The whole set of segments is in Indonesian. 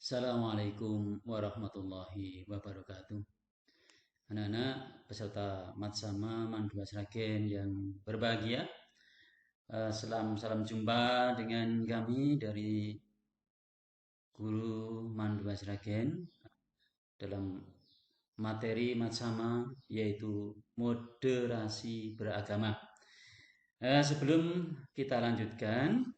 Assalamualaikum warahmatullahi wabarakatuh. Anak-anak peserta Matsama Mandua Sragen yang berbahagia, salam jumpa dengan kami dari Guru Mandua Sragen dalam materi Matsama yaitu moderasi beragama. Sebelum kita lanjutkan,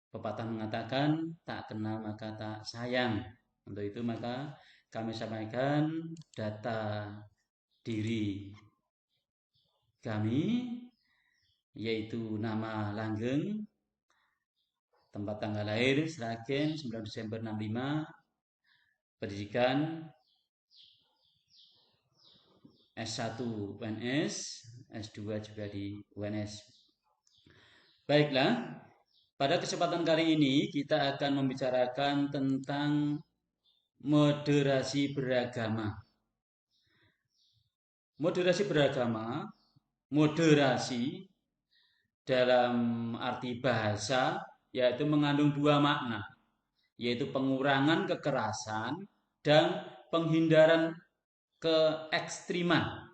pepatah mengatakan tak kenal maka tak sayang. Untuk itu maka kami sampaikan data diri kami, yaitu nama langgeng, tempat tanggal lahir Sragen 9 Desember 65, pendidikan S1 UNS, S2 juga di UNS. Baiklah, pada kesempatan kali ini kita akan membicarakan tentang moderasi beragama. Moderasi beragama, moderasi dalam arti bahasa yaitu mengandung dua makna, yaitu pengurangan kekerasan dan penghindaran keekstriman.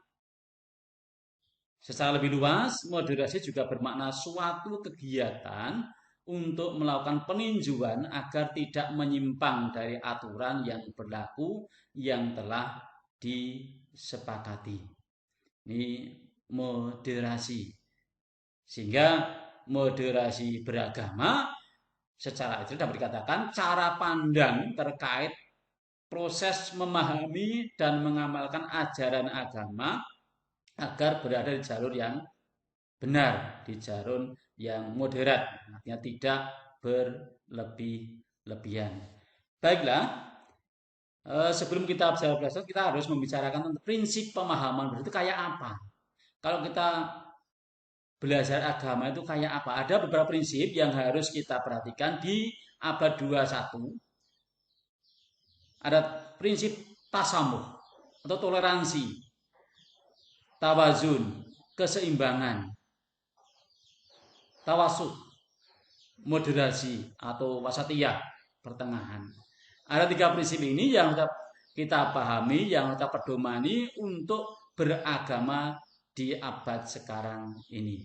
Secara lebih luas, moderasi juga bermakna suatu kegiatan untuk melakukan peninjauan agar tidak menyimpang dari aturan yang berlaku yang telah disepakati. Ini moderasi. Sehingga moderasi beragama secara itu dapat dikatakan cara pandang terkait proses memahami dan mengamalkan ajaran agama agar berada di jalur yang benar, di jalur yang moderat, artinya tidak berlebih-lebihan. Baiklah, sebelum kita belajar, kita harus membicarakan tentang prinsip pemahaman itu kayak apa. Kalau kita belajar agama itu kayak apa? Ada beberapa prinsip yang harus kita perhatikan di abad 21. Ada prinsip tasamuh atau toleransi, tawazun, keseimbangan, tawasud, moderasi atau wasatiyah, pertengahan. Ada tiga prinsip ini yang kita pahami, yang kita pedomani untuk beragama di abad sekarang ini.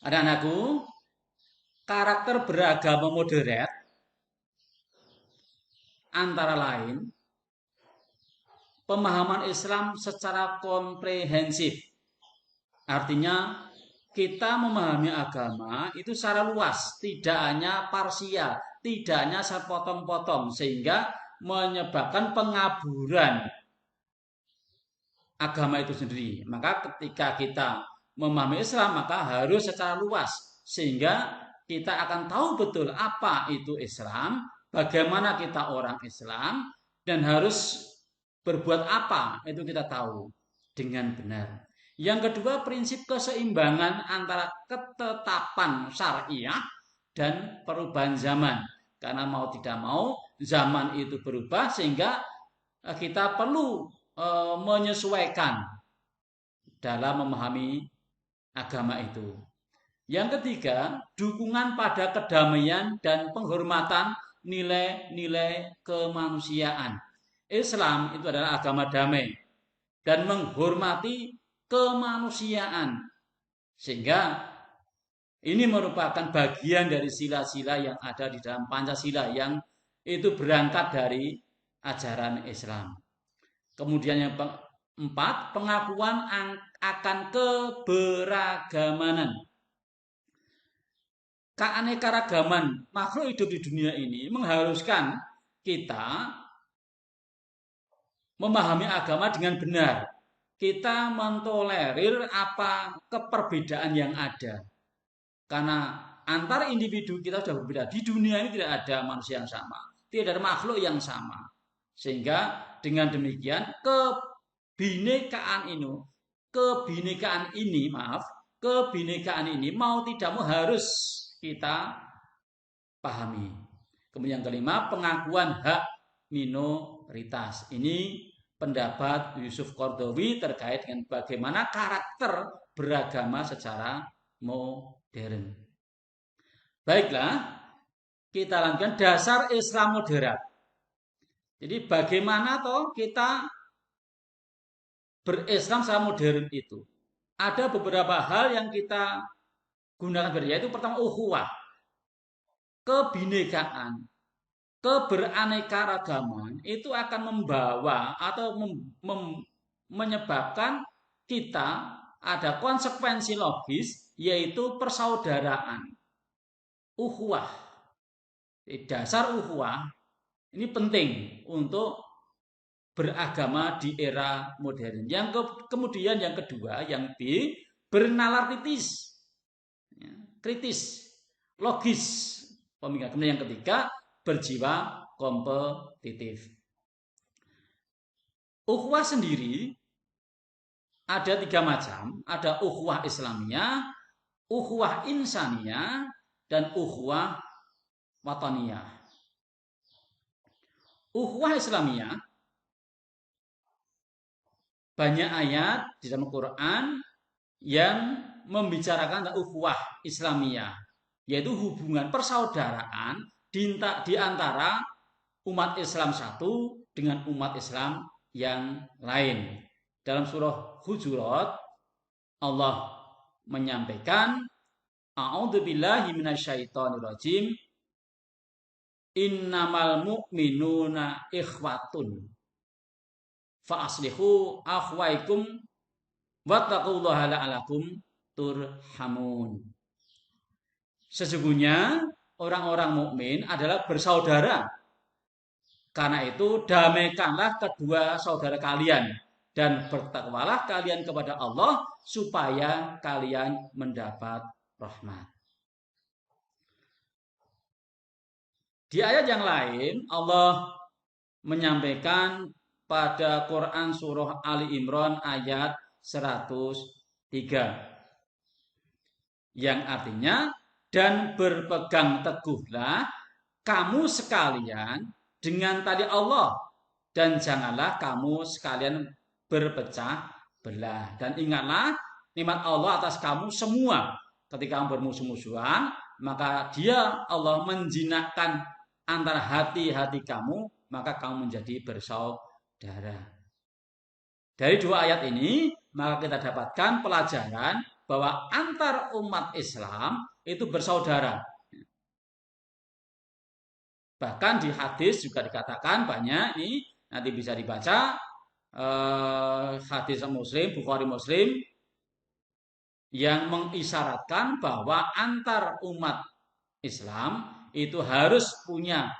Anak-anakku, karakter beragama moderat antara lain pemahaman Islam secara komprehensif. Artinya kita memahami agama itu secara luas, tidak hanya parsial, tidak hanya sepotong-potong, sehingga menyebabkan pengaburan agama itu sendiri. Maka ketika kita memahami Islam, maka harus secara luas, sehingga kita akan tahu betul apa itu Islam, bagaimana kita orang Islam, dan harus berbuat apa itu kita tahu dengan benar. Yang kedua, prinsip keseimbangan antara ketetapan syariah dan perubahan zaman. Karena mau tidak mau zaman itu berubah sehingga kita perlu menyesuaikan dalam memahami agama itu. Yang ketiga, dukungan pada kedamaian dan penghormatan nilai-nilai kemanusiaan. Islam itu adalah agama damai dan menghormati kemanusiaan. Sehingga ini merupakan bagian dari sila-sila yang ada di dalam Pancasila yang itu berangkat dari ajaran Islam. Kemudian yang keempat, pengakuan akan keberagaman. Keanekaragaman makhluk hidup di dunia ini mengharuskan kita memahami agama dengan benar. Kita mentolerir apa keperbedaan yang ada. Karena antar individu kita sudah berbeda. Di dunia ini tidak ada manusia yang sama. Tidak ada makhluk yang sama. Sehingga dengan demikian kebinekaan ini mau tidak mau harus kita pahami. Kemudian yang kelima, pengakuan hak minoritas. Ini pendapat Yusuf Qaradawi terkait dengan bagaimana karakter beragama secara modern. Baiklah, kita lanjutkan dasar Islam moderat. Jadi bagaimana toh kita berislam secara modern itu? Ada beberapa hal yang kita gunakan yaitu pertama ukhuwah, kebinekaan, keberaneka-ragaman itu akan membawa atau menyebabkan kita ada konsekuensi logis yaitu persaudaraan, ukhuwah. Dasar ukhuwah ini penting untuk beragama di era modern. Kemudian yang kedua, yang B, bernalar kritis. Kritis, logis pemikiran. Kemudian yang ketiga, berjiwa kompetitif. Ukhuwah sendiri ada 3 macam. Ada ukhuwah Islamiyah, ukhuwah insaniyah, dan ukhuwah wataniyah. Ukhuwah Islamiyah banyak ayat di dalam Quran yang membicarakan tentang ukhuwah Islamiyah, yaitu hubungan persaudaraan di antara umat Islam satu dengan umat Islam yang lain. Dalam surah Hujurat Allah menyampaikan, A'udzubillahi minasyaitonirrajim, innamal mu'minuna ikhwatun fa aslihu akhwaikum wattaqullaha la'alakum turhamun. Sesungguhnya orang-orang mukmin adalah bersaudara. Karena itu damaikanlah kedua saudara kalian dan bertakwalah kalian kepada Allah supaya kalian mendapat rahmat. Di ayat yang lain Allah menyampaikan pada Quran surah Ali Imran ayat 103 yang artinya, dan berpegang teguhlah kamu sekalian dengan tali Allah dan janganlah kamu sekalian berpecah belah, dan ingatlah nikmat Allah atas kamu semua ketika kamu bermusuh-musuhan, maka Dia Allah menjinakkan antara hati-hati kamu, maka kamu menjadi bersaudara. Dari 2 ayat ini maka kita dapatkan pelajaran bahwa antar umat Islam itu bersaudara. Bahkan di hadis juga dikatakan banyak, ini nanti bisa dibaca hadis Muslim, Bukhari Muslim yang mengisyaratkan bahwa antar umat Islam itu harus punya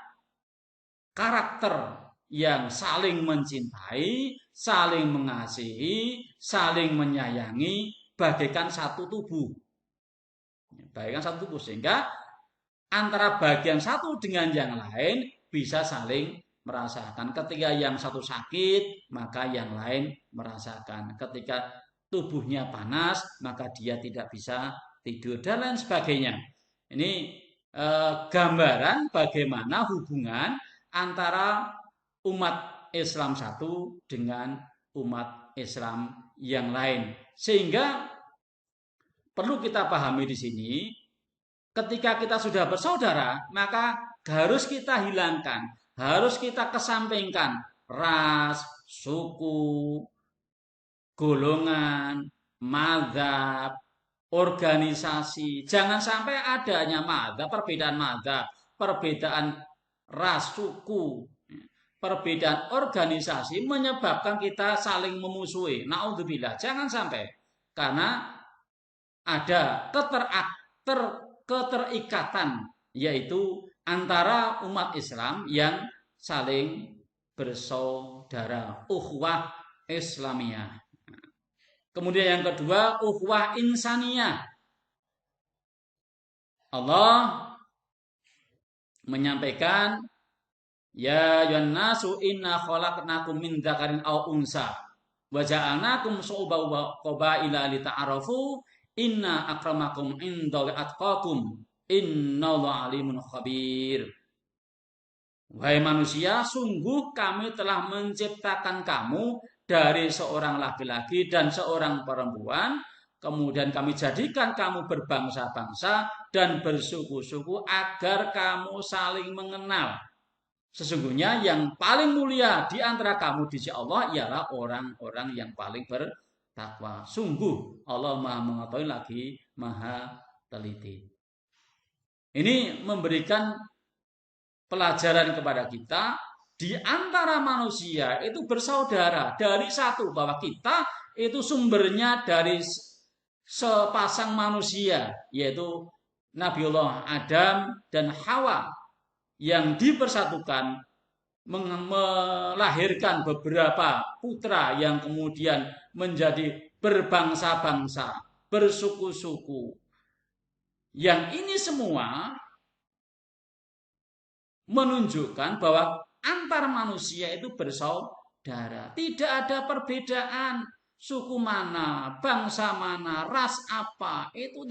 karakter yang saling mencintai, saling mengasihi, saling menyayangi, bagaikan satu tubuh. Bagaikan satu tubuh, sehingga antara bagian satu dengan yang lain bisa saling merasakan. Ketika yang satu sakit, maka yang lain merasakan. Ketika tubuhnya panas, maka dia tidak bisa tidur, dan lain sebagainya. Ini gambaran bagaimana hubungan antara umat Islam satu dengan umat Islam yang lain. Sehingga perlu kita pahami di sini, ketika kita sudah bersaudara, maka harus kita hilangkan, harus kita kesampingkan ras, suku, golongan, mazhab, organisasi. Jangan sampai adanya mazhab, perbedaan ras, suku, perbedaan organisasi menyebabkan kita saling memusuhi. Naudzubillah, jangan sampai. Karena ada keterikatan, yaitu antara umat Islam yang saling bersaudara, ukhuwah Islamiyah. Kemudian yang kedua, ukhuwah insaniyah. Allah menyampaikan, ya ayyuhan nasu inna khalaqnakum min dzakarin aw unsa wa ja'alnakum syu'uban wa qabaila lita'arafu inna akramakum indallahi atqakum innallaha alimun khabir. Wahai manusia, sungguh kami telah menciptakan kamu dari seorang laki-laki dan seorang perempuan, kemudian kami jadikan kamu berbangsa-bangsa dan bersuku-suku agar kamu saling mengenal. Sesungguhnya yang paling mulia di antara kamu di sisi Allah ialah orang-orang yang paling bertakwa. Sungguh Allah Maha mengetahui lagi Maha teliti. Ini memberikan pelajaran kepada kita di antara manusia itu bersaudara dari satu, bahwa kita itu sumbernya dari sepasang manusia, yaitu Nabiullah Adam dan Hawa yang dipersatukan melahirkan beberapa putra yang kemudian menjadi berbangsa-bangsa, bersuku-suku. Yang ini semua menunjukkan bahwa antar manusia itu bersaudara. Tidak ada perbedaan suku mana, bangsa mana, ras apa, itu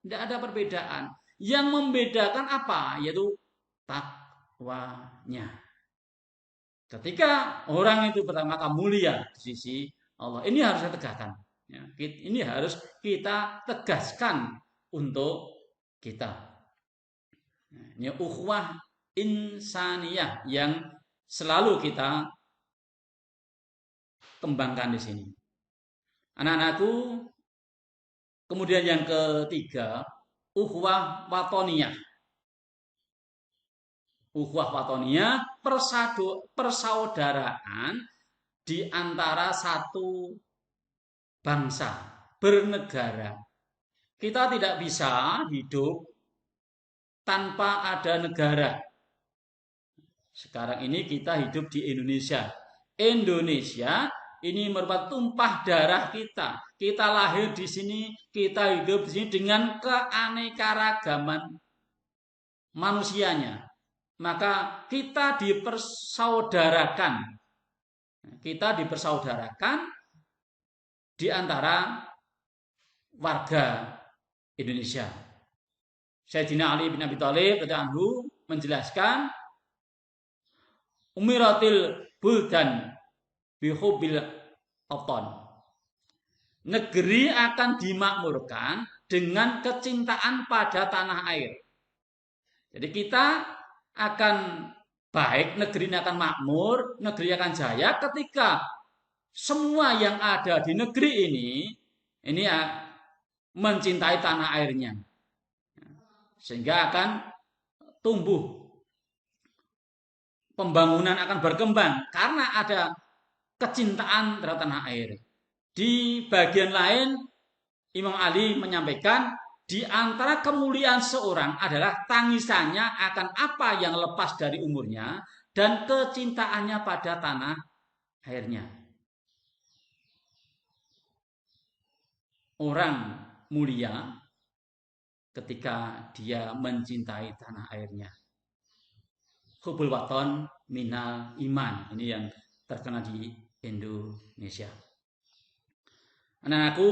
tidak ada perbedaan. Yang membedakan apa? Yaitu takwanya. Ketika orang itu pertama-tama mulia di sisi Allah, ini harus kita tegakkan. Ya, ini harus kita tegaskan untuk kita. Ini ukhuwah insaniyah yang selalu kita kembangkan di sini. Anak-anakku, kemudian yang ketiga, ukhuwah watoniyah. Ukhuwah watoniyah, persaudaraan di antara satu bangsa, bernegara. Kita tidak bisa hidup tanpa ada negara. Sekarang ini kita hidup di Indonesia. Indonesia ini merupakan tumpah darah kita. Kita lahir di sini, kita hidup di sini dengan keanekaragaman manusianya. Maka kita dipersaudarakan. Kita dipersaudarakan di antara warga Indonesia. Sayyidina Ali bin Abi Thalib radhiyallahu anhu menjelaskan, umiratil buldan bihubbil awtan. Negeri akan dimakmurkan dengan kecintaan pada tanah air. Jadi kita akan baik, negeri ini akan makmur, negeri akan jaya ketika semua yang ada di negeri ini mencintai tanah airnya. Sehingga akan tumbuh, pembangunan akan berkembang karena ada kecintaan terhadap tanah air. Di bagian lain, Imam Ali menyampaikan, di antara kemuliaan seorang adalah tangisannya akan apa yang lepas dari umurnya dan kecintaannya pada tanah airnya. Orang mulia ketika dia mencintai tanah airnya. Hubul waton minal iman. Ini yang terkenal di Indonesia. Anak-anakku,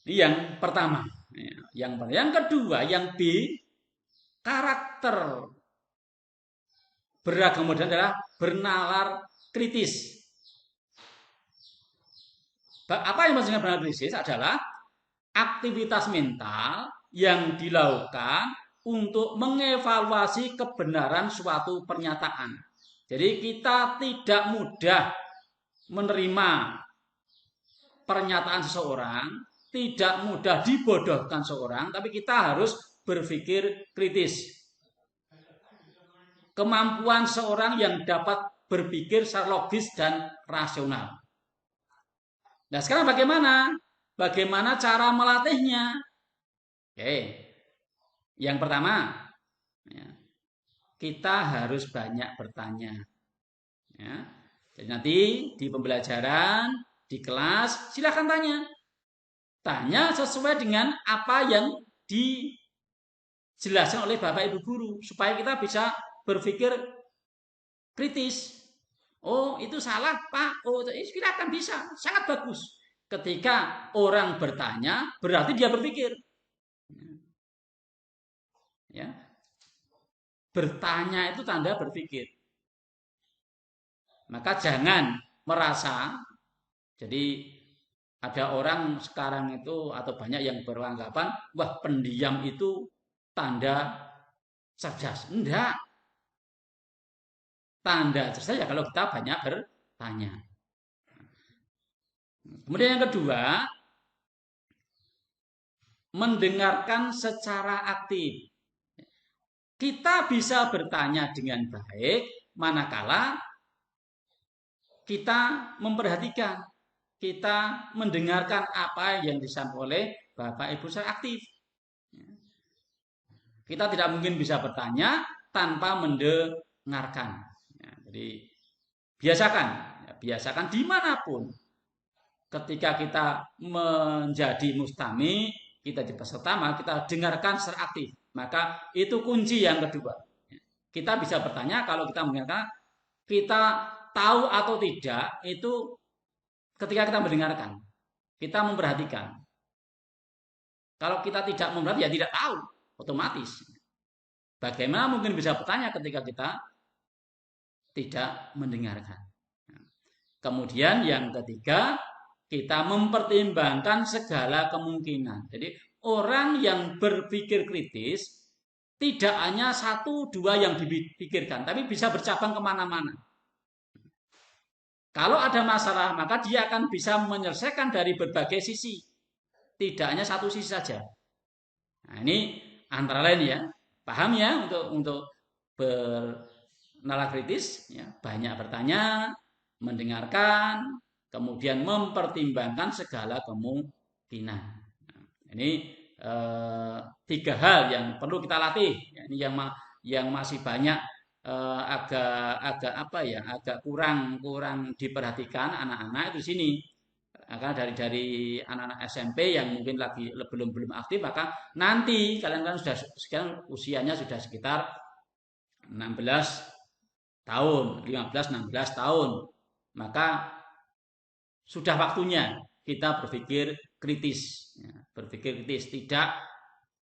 ini yang pertama. Yang kedua, yang B, karakter beragama modern adalah bernalar kritis. Apa yang maksudnya bernalar kritis adalah aktivitas mental yang dilakukan untuk mengevaluasi kebenaran suatu pernyataan. Jadi kita tidak mudah menerima pernyataan seseorang, tidak mudah dibodohkan seorang, tapi kita harus berpikir kritis. Kemampuan seorang yang dapat berpikir secara logis dan rasional. Nah, sekarang bagaimana? Bagaimana cara melatihnya? Oke. Yang pertama, kita harus banyak bertanya. Ya. Jadi nanti di pembelajaran, di kelas, silakan tanya. Tanya sesuai dengan apa yang dijelaskan oleh Bapak Ibu Guru. Supaya kita bisa berpikir kritis. Oh, itu salah, Pak. Oh, silakan bisa. Sangat bagus. Ketika orang bertanya, berarti dia berpikir. Ya. Bertanya itu tanda berpikir. Maka jangan merasa, jadi Ada orang sekarang itu atau banyak yang beranggapan, wah pendiam itu tanda cerdas. Enggak, tanda cerdas ya kalau kita banyak bertanya. Kemudian yang kedua, mendengarkan secara aktif. Kita bisa bertanya dengan baik manakala kita memperhatikan, kita mendengarkan apa yang disampaikan oleh Bapak Ibu secara aktif. Kita tidak mungkin bisa bertanya tanpa mendengarkan. Ya, jadi biasakan, ya, biasakan dimanapun. Ketika kita menjadi mustami, kita di peserta, maka kita dengarkan secara aktif. Maka itu kunci yang kedua. Kita bisa bertanya kalau kita mendengarkan, kita tahu atau tidak itu ketika kita mendengarkan, kita memperhatikan. Kalau kita tidak memperhatikan, ya tidak tahu, otomatis. Bagaimana mungkin bisa bertanya ketika kita tidak mendengarkan? Kemudian yang ketiga, kita mempertimbangkan segala kemungkinan. Jadi orang yang berpikir kritis tidak hanya satu dua yang dipikirkan, tapi bisa bercabang kemana-mana. Kalau ada masalah, maka dia akan bisa menyelesaikan dari berbagai sisi. Tidak hanya satu sisi saja. Nah, ini antara lain ya. Paham ya untuk bernalar kritis ya, banyak bertanya, mendengarkan, kemudian mempertimbangkan segala kemungkinan. Nah, ini tiga hal yang perlu kita latih. Ya, ini yang masih banyak agak apa ya, agak kurang diperhatikan anak-anak itu di sini. Karena dari anak-anak SMP yang mungkin lagi belum aktif, maka nanti kalian kan sudah sekarang usianya sudah sekitar 16 tahun, 15 16 tahun. Maka sudah waktunya kita berpikir kritis, ya, berpikir kritis, tidak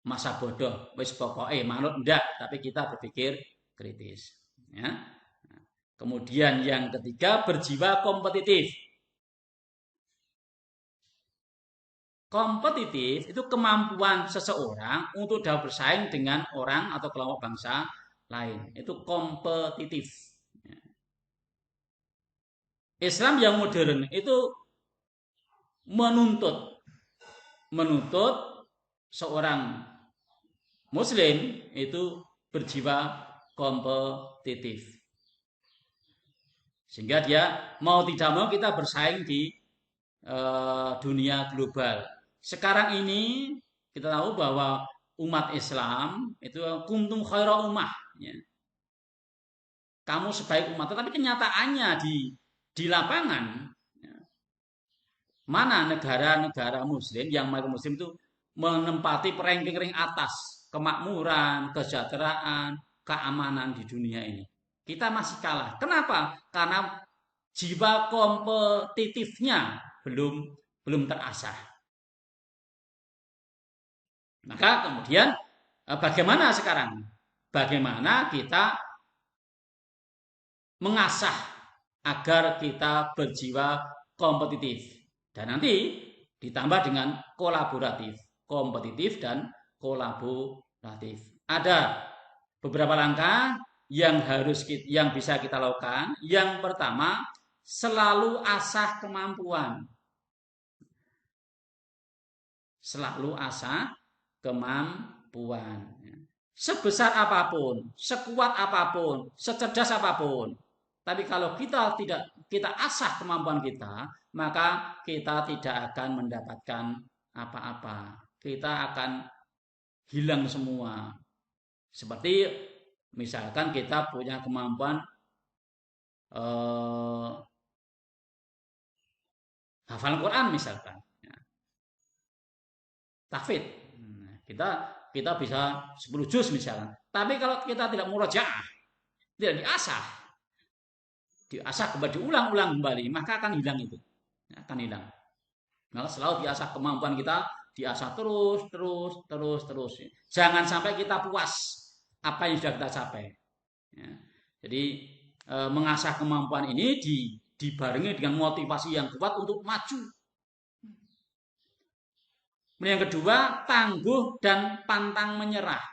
masa bodoh, wis pokoknya manut enggak, tapi kita berpikir kritis. Ya. Kemudian yang ketiga, berjiwa kompetitif. Kompetitif itu kemampuan seseorang untuk dapat bersaing dengan orang atau kelompok bangsa lain. Itu kompetitif. Islam yang modern itu menuntut seorang muslim itu berjiwa kompetitif. Sehingga dia mau tidak mau kita bersaing di dunia global. Sekarang ini kita tahu bahwa umat Islam itu kuntum khaira ummah, ya. Kamu sebaik umat, tetapi kenyataannya di lapangan, ya, mana negara-negara Muslim yang mayoritas Muslim itu menempati ranking atas kemakmuran, kesejahteraan, keamanan di dunia ini. Kita masih kalah. Kenapa? Karena jiwa kompetitifnya belum terasah. Maka kemudian bagaimana sekarang? Bagaimana kita mengasah agar kita berjiwa kompetitif dan nanti ditambah dengan kolaboratif, kompetitif dan kolaboratif. Ada beberapa langkah yang bisa kita lakukan. Yang pertama, selalu asah kemampuan. Selalu asah kemampuan. Sebesar apapun, sekuat apapun, secerdas apapun. Tapi kalau kita asah kemampuan kita, maka kita tidak akan mendapatkan apa-apa. Kita akan hilang semua. Seperti misalkan kita punya kemampuan hafal Quran misalkan. Tahfidz. Kita bisa 10 juz misalnya. Tapi kalau kita tidak murojaah, tidak diasah kembali, diulang-ulang kembali, maka akan hilang itu. Akan hilang. Maka selalu diasah kemampuan kita, diasah terus. Jangan sampai kita puas apa yang sudah kita capai. Ya. Jadi mengasah kemampuan ini dibarengi dengan motivasi yang kuat untuk maju. Yang kedua, tangguh dan pantang menyerah.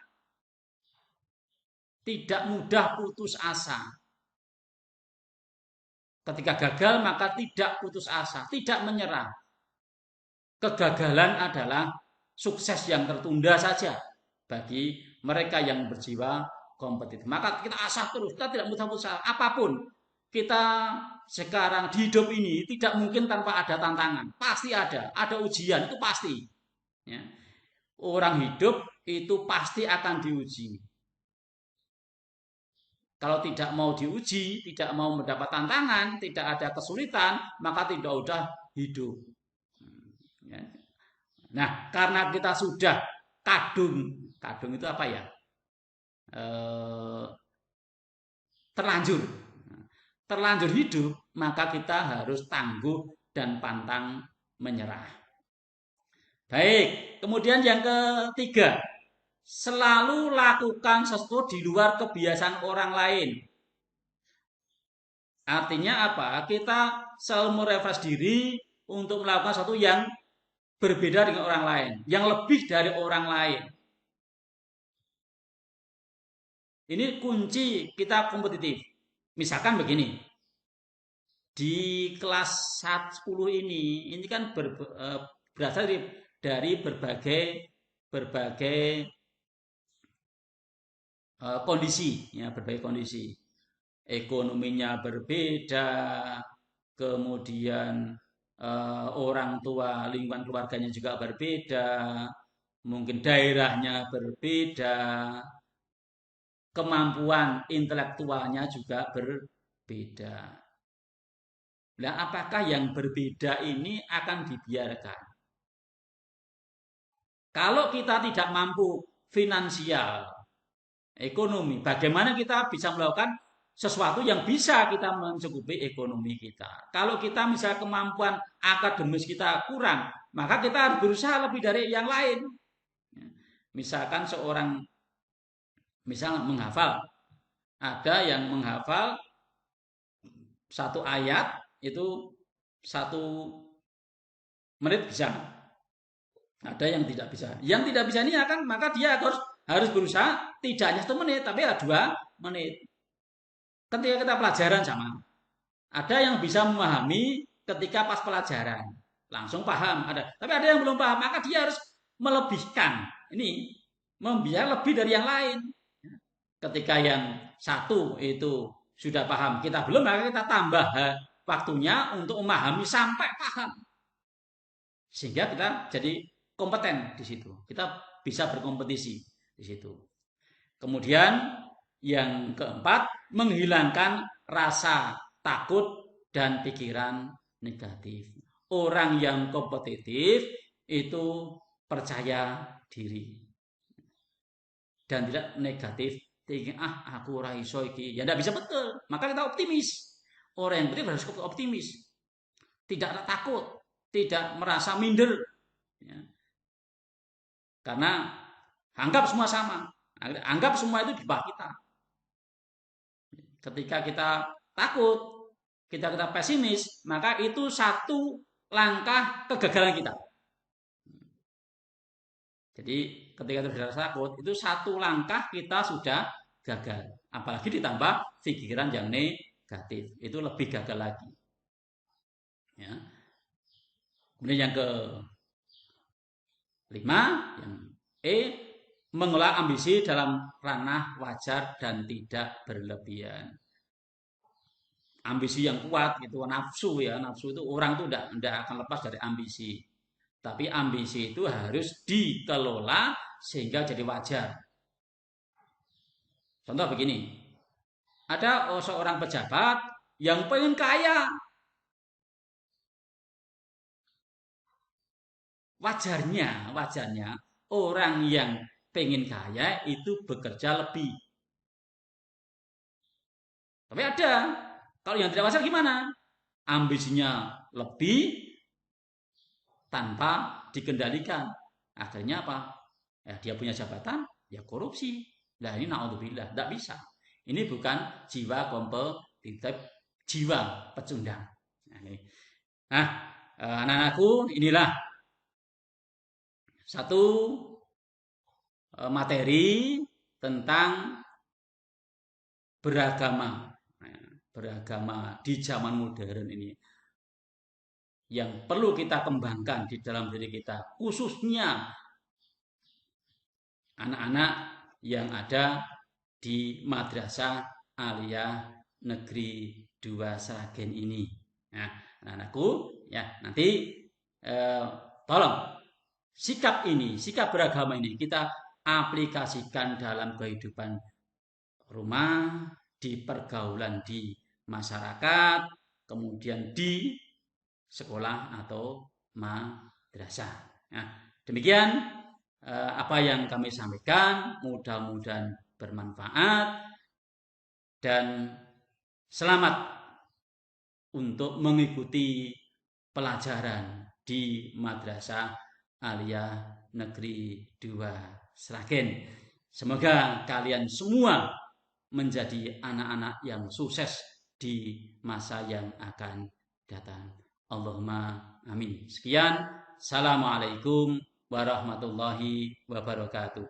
Tidak mudah putus asa. Ketika gagal maka tidak putus asa, tidak menyerah. Kegagalan adalah sukses yang tertunda saja bagi mereka yang berjiwa kompetitif. Maka kita asah terus, kita tidak mudah putus asa. Apapun kita sekarang di hidup ini tidak mungkin tanpa ada tantangan. Pasti ada ujian itu pasti. Ya. Orang hidup itu pasti akan diuji. Kalau tidak mau diuji, tidak mau mendapat tantangan, tidak ada kesulitan, maka tidak udah hidup. Ya. Nah, karena kita sudah kadung itu apa ya? Terlanjur, terlanjur hidup, maka kita harus tangguh dan pantang menyerah. Baik, kemudian yang ketiga, selalu lakukan sesuatu di luar kebiasaan orang lain. Artinya apa? Kita selalu merefresh diri untuk melakukan sesuatu yang berbeda dengan orang lain, yang lebih dari orang lain. Ini kunci kita kompetitif. Misalkan begini, di kelas 10 ini kan berasal dari berbagai kondisi, ya berbagai kondisi. Ekonominya berbeda, kemudian orang tua, lingkungan keluarganya juga berbeda, mungkin daerahnya berbeda, kemampuan intelektualnya juga berbeda. Nah, apakah yang berbeda ini akan dibiarkan? Kalau kita tidak mampu finansial, ekonomi, bagaimana kita bisa melakukan sesuatu yang bisa kita mencukupi ekonomi kita. Kalau kita misalnya kemampuan akademis kita kurang, maka kita harus berusaha lebih dari yang lain. Misalkan seorang misal menghafal, ada yang menghafal satu ayat itu 1 menit bisa, ada yang tidak bisa. Yang tidak bisa ini akan maka dia harus berusaha tidak hanya 1 menit tapi ya 2 menit. Ketika kita pelajaran sama, ada yang bisa memahami ketika pas pelajaran langsung paham, tapi ada yang belum paham, maka dia harus melebihkan ini, membiar lebih dari yang lain. Ketika yang satu itu sudah paham, kita belum, maka kita tambah waktunya untuk memahami sampai paham, sehingga kita jadi kompeten di situ. Kita bisa berkompetisi di situ. Kemudian yang keempat, menghilangkan rasa takut dan pikiran negatif. Orang yang kompetitif itu percaya diri dan tidak negatif. Thinking, aku ora iso iki. Ya tidak bisa betul. Maka kita optimis. Orang yang betul harus optimis. Tidak takut, tidak merasa minder. Ya. Karena anggap semua sama. Anggap semua itu di bawah kita. Ketika kita takut, kita pesimis, maka itu satu langkah kegagalan kita. Jadi ketika terjadi takut, itu satu langkah kita sudah gagal. Apalagi ditambah pikiran yang negatif, itu lebih gagal lagi. Ya. Kemudian yang ke-5, yang E, mengelola ambisi dalam ranah wajar dan tidak berlebihan. Ambisi yang kuat gitu, nafsu ya, nafsu itu orang itu tidak akan lepas dari ambisi. Tapi ambisi itu harus dikelola sehingga jadi wajar. Contoh begini, ada seorang pejabat yang pengen kaya. Wajarnya orang yang pengen kaya itu bekerja lebih. Tapi ada, kalau yang tidak wajar gimana? Ambisinya lebih tanpa dikendalikan. Akhirnya apa? Ya, dia punya jabatan, ya korupsi. Nah ini naudzubillah, tidak bisa. Ini bukan jiwa kompetitif, jiwa pecundang. Nah, anak-anakku, inilah satu materi tentang beragama. Beragama di zaman modern ini yang perlu kita kembangkan di dalam diri kita, khususnya anak-anak yang ada di Madrasah Aliyah Negeri 2 Sragen ini. Nah, anak-anakku, ya nanti tolong sikap ini, sikap beragama ini kita aplikasikan dalam kehidupan rumah, di pergaulan di masyarakat, kemudian di sekolah atau madrasah. Nah, demikian apa yang kami sampaikan, mudah-mudahan bermanfaat dan selamat untuk mengikuti pelajaran di Madrasah Aliyah Negeri 2 Sragen. Semoga kalian semua menjadi anak-anak yang sukses di masa yang akan datang. Allahumma amin. Sekian. Assalamualaikum warahmatullahi wabarakatuh.